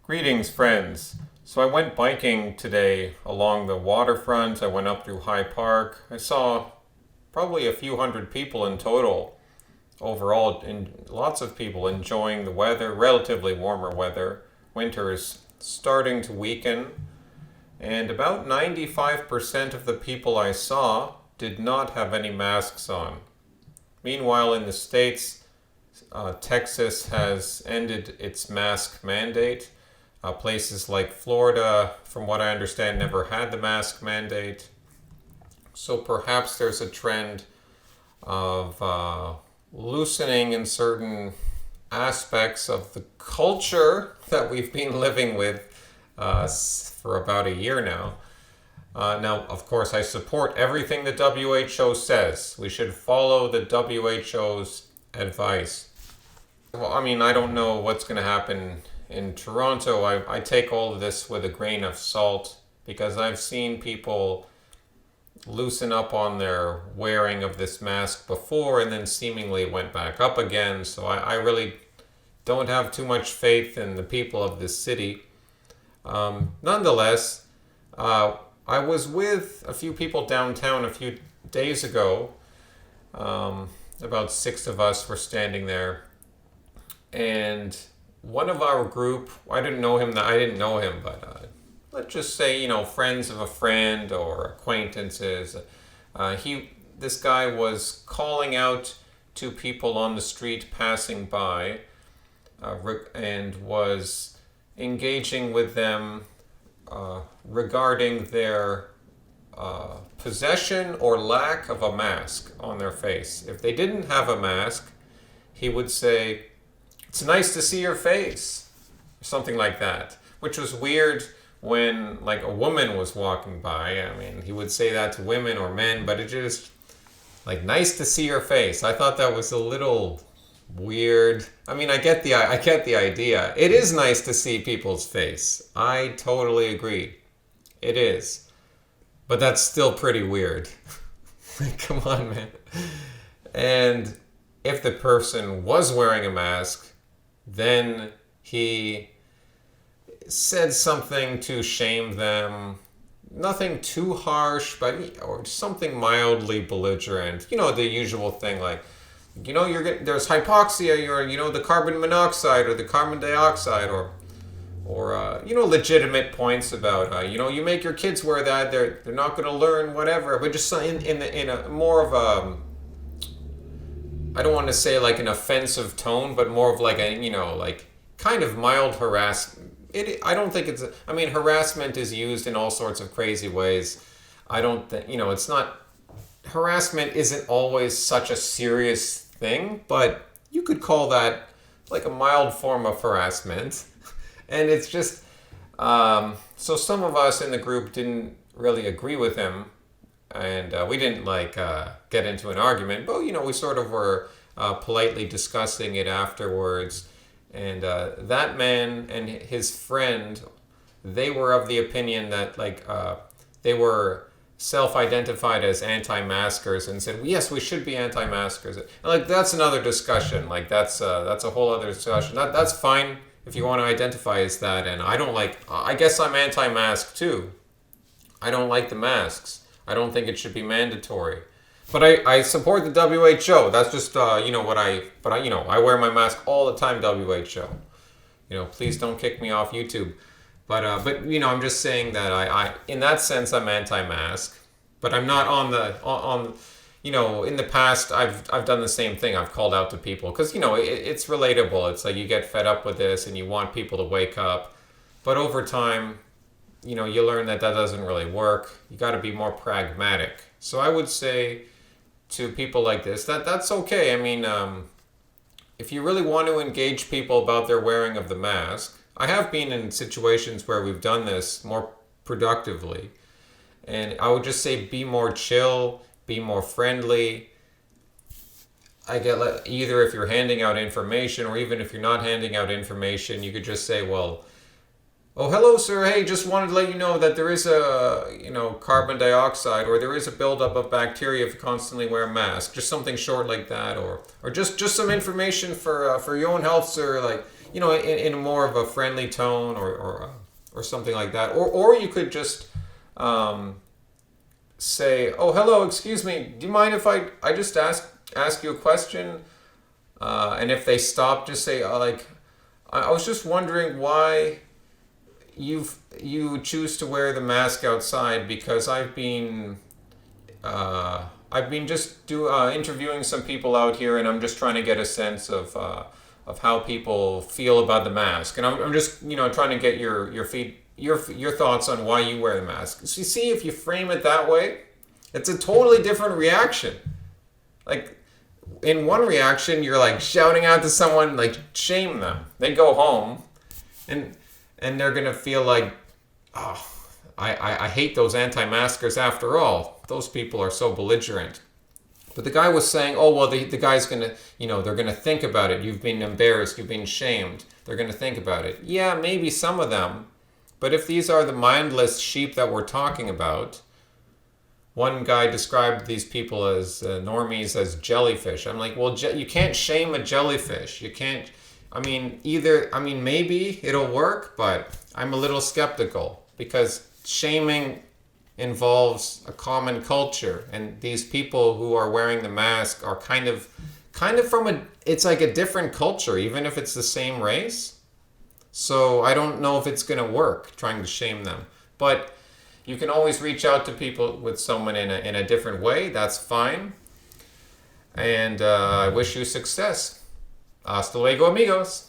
Greetings, friends. So I went biking today along the waterfront. I went up through High Park. I saw probably a few hundred people in total overall, and lots of people enjoying the weather, relatively warmer weather. Winter is starting to weaken, and about 95% of the people I saw did not have any masks on. Meanwhile, in the States, Texas has ended its mask mandate. Places like Florida, from what I understand, never had the mask mandate. So perhaps there's a trend of loosening in certain aspects of the culture that we've been living with for about a year now. Now, of course, I support everything the WHO says. We should follow the WHO's advice. Well, I mean, I don't know what's going to happen in Toronto. I take all of this with a grain of salt because I've seen people loosen up on their wearing of this mask before and then seemingly went back up again. So I really don't have too much faith in the people of this city. Nonetheless, I was with a few people downtown a few days ago. About 6 of us were standing there, and one of our group, I didn't know him, but let's just say, friends of a friend or acquaintances. This guy was calling out to people on the street passing by, and was engaging with them regarding their possession or lack of a mask on their face. If they didn't have a mask, he would say, "It's nice to see your face," or something like that, which was weird when like a woman was walking by. I mean, he would say that to women or men, but it just like, "Nice to see your face." I thought that was a little weird. I mean, I get the idea. It is nice to see people's face. I totally agree. It is. But that's still pretty weird. Come on, man. And if the person was wearing a mask, then he said something to shame them. Nothing too harsh, but or something mildly belligerent. The usual thing like, there's hypoxia, or the carbon monoxide or the carbon dioxide, or legitimate points about you make your kids wear that, they're not going to learn whatever, but just in a more of a, I don't want to say like an offensive tone, but more of like a like kind of mild harassment. I don't think it's. I mean, harassment is used in all sorts of crazy ways. I don't think it's not. Harassment isn't always such a serious thing, but you could call that like a mild form of harassment. And it's just so some of us in the group didn't really agree with him, and we didn't get into an argument, but we sort of were politely discussing it afterwards. And that man and his friend, they were of the opinion that they were self-identified as anti-maskers and said, yes, we should be anti-maskers. And that's another discussion. That's a whole other discussion. That's fine if you want to identify as that. And I guess I'm anti-mask too. I don't like the masks. I don't think it should be mandatory. But I support the WHO. That's just I wear my mask all the time, WHO. Please don't kick me off YouTube. But I'm just saying that I in that sense I'm anti-mask, but I'm not on in the past I've done the same thing. I've called out to people because it's relatable. It's like you get fed up with this and you want people to wake up, but over time, you learn that doesn't really work. You got to be more pragmatic. So I would say to people like this that's okay. I mean, if you really want to engage people about their wearing of the mask. I have been in situations where we've done this more productively, and I would just say be more chill, be more friendly. I get either if you're handing out information or even if you're not handing out information, you could just say, well, "Oh, hello, sir. Hey, just wanted to let you know that there is a, carbon dioxide, or there is a buildup of bacteria if you constantly wear a mask." Just something short like that, or just some information for your own health, sir. in more of a friendly tone, or something like that. Or you could just say, "Oh, hello, excuse me. Do you mind if I just ask you a question?" And if they stop, just say, like, I was just wondering why you choose to wear the mask outside, because I've been just interviewing some people out here, and I'm just trying to get a sense of how people feel about the mask, and I'm just trying to get your thoughts on why you wear the mask. So you see, if you frame it that way, it's a totally different reaction. Like, in one reaction, you're like shouting out to someone, like, shame them. They go home, and they're gonna feel like, oh, I hate those anti-maskers after all. Those people are so belligerent. But the guy was saying, oh, well, the guy's gonna, they're gonna think about it. You've been embarrassed. You've been shamed. They're gonna think about it. Yeah, maybe some of them. But if these are the mindless sheep that we're talking about, one guy described these people as normies as jellyfish. I'm like, well, you can't shame a jellyfish. You can't. Maybe it'll work, but I'm a little skeptical, because shaming involves a common culture, and these people who are wearing the mask are kind of from it's like a different culture, even if it's the same race. So I don't know if it's going to work trying to shame them. But you can always reach out to people with someone in a different way. That's fine. And I wish you success. Hasta luego, amigos.